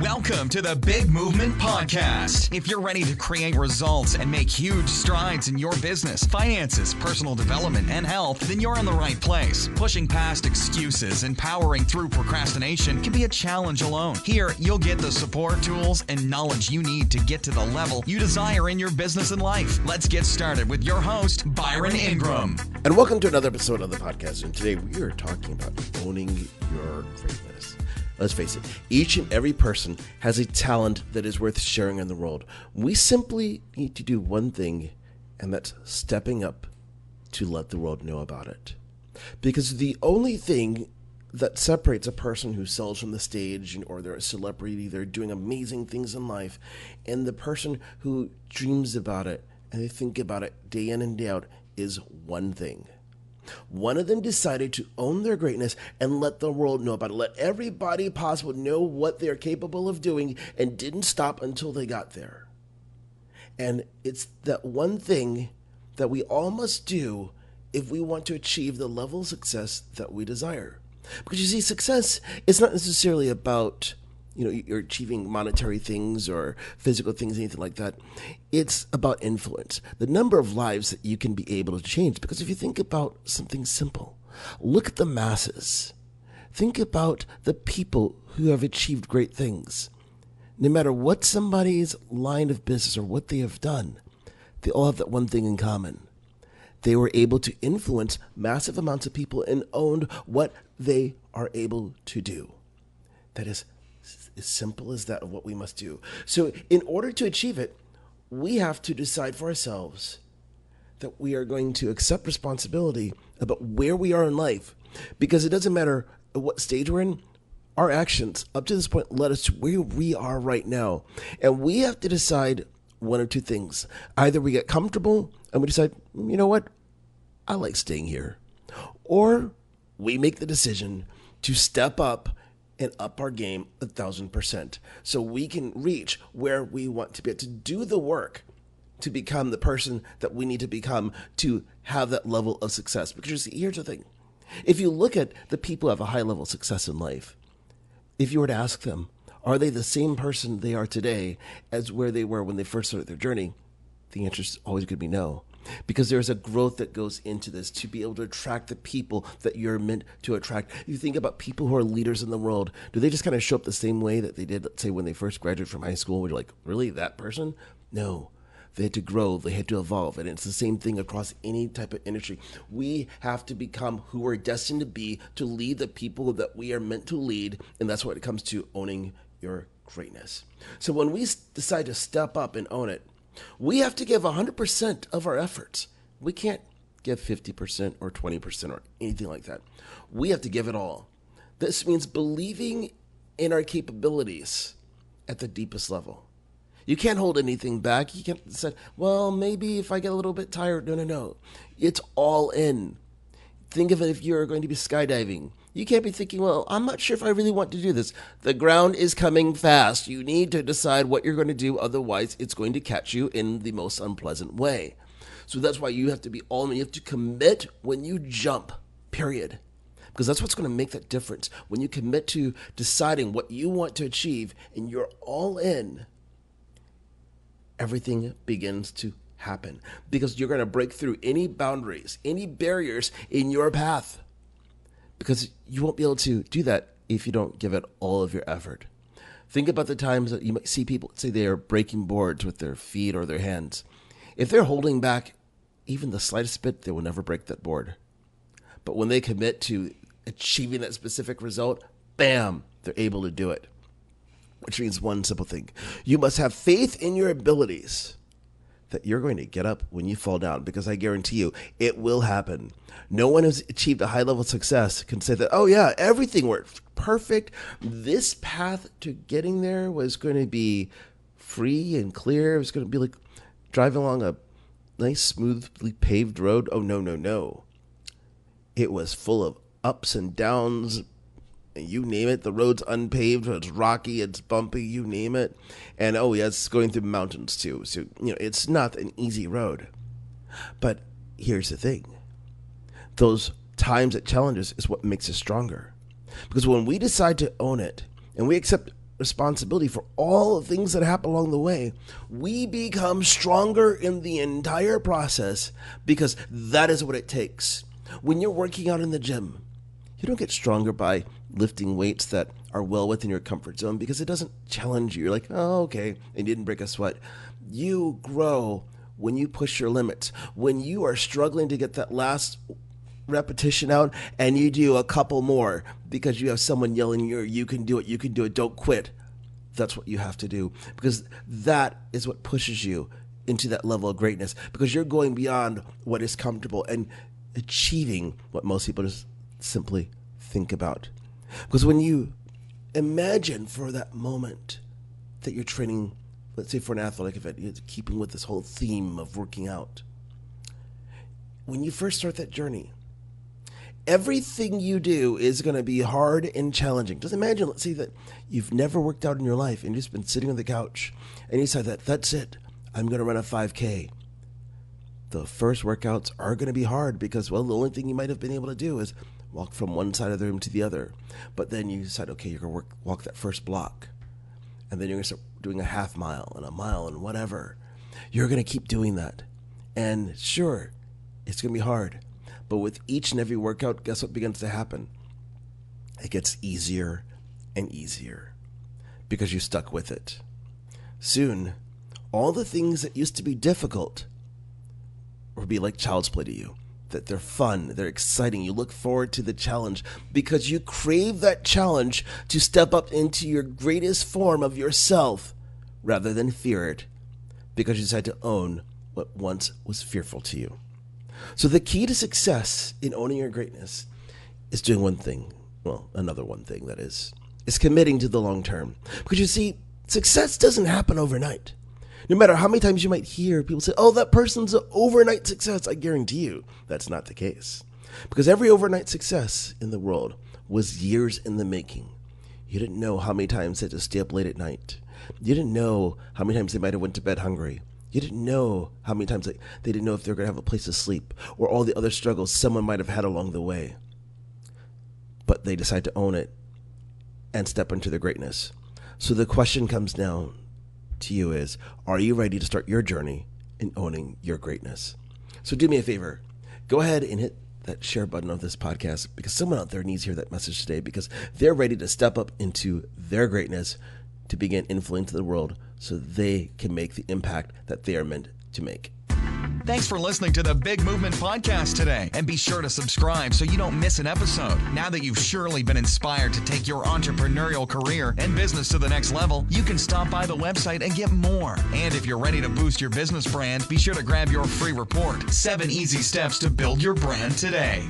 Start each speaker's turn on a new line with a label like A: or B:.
A: Welcome to the Big Movement Podcast. If you're ready to create results and make huge strides in your business, finances, personal development, and health, then you're in the right place. Pushing past excuses and powering through procrastination can be a challenge alone. Here, you'll get the support, tools, and knowledge you need to get to the level you desire in your business and life. Let's get started with your host, Byron Ingram.
B: And welcome to another episode of the podcast. And today we are talking about owning your greatness. Let's face it, each and every person has a talent that is worth sharing in the world. We simply need to do one thing, and that's stepping up to let the world know about it. Because the only thing that separates a person who sells from the stage or they're a celebrity, they're doing amazing things in life, and the person who dreams about it and they think about it day in and day out is one thing. One of them decided to own their greatness and let the world know about it. Let everybody possible know what they're capable of doing and didn't stop until they got there. And it's that one thing that we all must do if we want to achieve the level of success that we desire. Because you see, success is not necessarily about, you're achieving monetary things or physical things, anything like that. It's about influence, the number of lives that you can be able to change. Because if you think about something simple, look at the masses. Think about the people who have achieved great things. No matter what somebody's line of business or what they have done, they all have that one thing in common. They were able to influence massive amounts of people and owned what they are able to do. That is as simple as that of what we must do. So in order to achieve it, we have to decide for ourselves that we are going to accept responsibility about where we are in life. Because it doesn't matter what stage we're in, our actions up to this point led us to where we are right now. And we have to decide one or two things. Either we get comfortable and we decide, you know what, I like staying here. Or we make the decision to step up and up our game 1,000%. So we can reach where we want to be, to do the work, to become the person that we need to become to have that level of success. Because you see, here's the thing. If you look at the people who have a high level of success in life, if you were to ask them, are they the same person they are today as where they were when they first started their journey? The answer is always going to be no. Because there's a growth that goes into this to be able to attract the people that you're meant to attract. You think about people who are leaders in the world. Do they just kind of show up the same way that they did, let's say, when they first graduated from high school? Where you're like, really, that person? No. They had to grow. They had to evolve. And it's the same thing across any type of industry. We have to become who we're destined to be to lead the people that we are meant to lead. And that's what it comes to owning your greatness. So when we decide to step up and own it, we have to give 100% of our efforts. We can't give 50% or 20% or anything like that. We have to give it all. This means believing in our capabilities at the deepest level. You can't hold anything back. You can't say, well, maybe if I get a little bit tired. No. It's all in. Think of it if you're going to be skydiving. You can't be thinking, well, I'm not sure if I really want to do this. The ground is coming fast. You need to decide what you're going to do. Otherwise, it's going to catch you in the most unpleasant way. So that's why you have to be all in. You have to commit when you jump, period. Because that's what's going to make that difference. When you commit to deciding what you want to achieve and you're all in, everything begins to happen. Because you're going to break through any boundaries, any barriers in your path. Because you won't be able to do that if you don't give it all of your effort. Think about the times that you might see people say they are breaking boards with their feet or their hands. If they're holding back even the slightest bit, they will never break that board. But when they commit to achieving that specific result, bam, they're able to do it. Which means one simple thing. You must have faith in your abilities that you're going to get up when you fall down, because I guarantee you it will happen. No one who's achieved a high level of success can say that, oh yeah, everything worked perfect. This path to getting there was going to be free and clear. It was going to be like driving along a nice, smoothly paved road. Oh, no. It was full of ups and downs, you name it. The road's unpaved, it's rocky, it's bumpy, you name it. And oh yeah, it's going through mountains too. So, it's not an easy road. But here's the thing. Those times at challenges is what makes us stronger. Because when we decide to own it and we accept responsibility for all the things that happen along the way, we become stronger in the entire process because that is what it takes. When you're working out in the gym, you don't get stronger by lifting weights that are well within your comfort zone because it doesn't challenge you. You're like, oh, okay, and you didn't break a sweat. You grow when you push your limits. When you are struggling to get that last repetition out and you do a couple more because you have someone yelling you can do it, don't quit. That's what you have to do, because that is what pushes you into that level of greatness, because you're going beyond what is comfortable and achieving what most people just simply think about. Because when you imagine for that moment that you're training, let's say for an athletic event, you're keeping with this whole theme of working out. When you first start that journey, everything you do is going to be hard and challenging. Just imagine, let's say that you've never worked out in your life and you've just been sitting on the couch and you decide that's it, I'm going to run a 5K. The first workouts are going to be hard because, well, the only thing you might have been able to do is walk from one side of the room to the other. But then you decide, okay, you're going to walk that first block. And then you're going to start doing a half mile and a mile and whatever. You're going to keep doing that. And sure, it's going to be hard. But with each and every workout, guess what begins to happen? It gets easier and easier because you stuck with it. Soon, all the things that used to be difficult will be like child's play to you. That they're fun, they're exciting. You look forward to the challenge because you crave that challenge to step up into your greatest form of yourself rather than fear it, because you decide to own what once was fearful to you. So the key to success in owning your greatness is doing one thing. Well, another one thing, that is committing to the long term. Because you see, success doesn't happen overnight. No matter how many times you might hear people say, oh, that person's an overnight success, I guarantee you that's not the case. Because every overnight success in the world was years in the making. You didn't know how many times they had to stay up late at night. You didn't know how many times they might have went to bed hungry. You didn't know how many times they didn't know if they were going to have a place to sleep, or all the other struggles someone might have had along the way. But they decide to own it and step into their greatness. So the question comes down to you is, are you ready to start your journey in owning your greatness? So do me a favor. Go ahead and hit that share button of this podcast, because someone out there needs to hear that message today, because they're ready to step up into their greatness to begin influencing the world so they can make the impact that they are meant to make.
A: Thanks for listening to the Big Movement Podcast today. And be sure to subscribe so you don't miss an episode. Now that you've surely been inspired to take your entrepreneurial career and business to the next level, you can stop by the website and get more. And if you're ready to boost your business brand, be sure to grab your free report, 7 Easy Steps to Build Your Brand Today.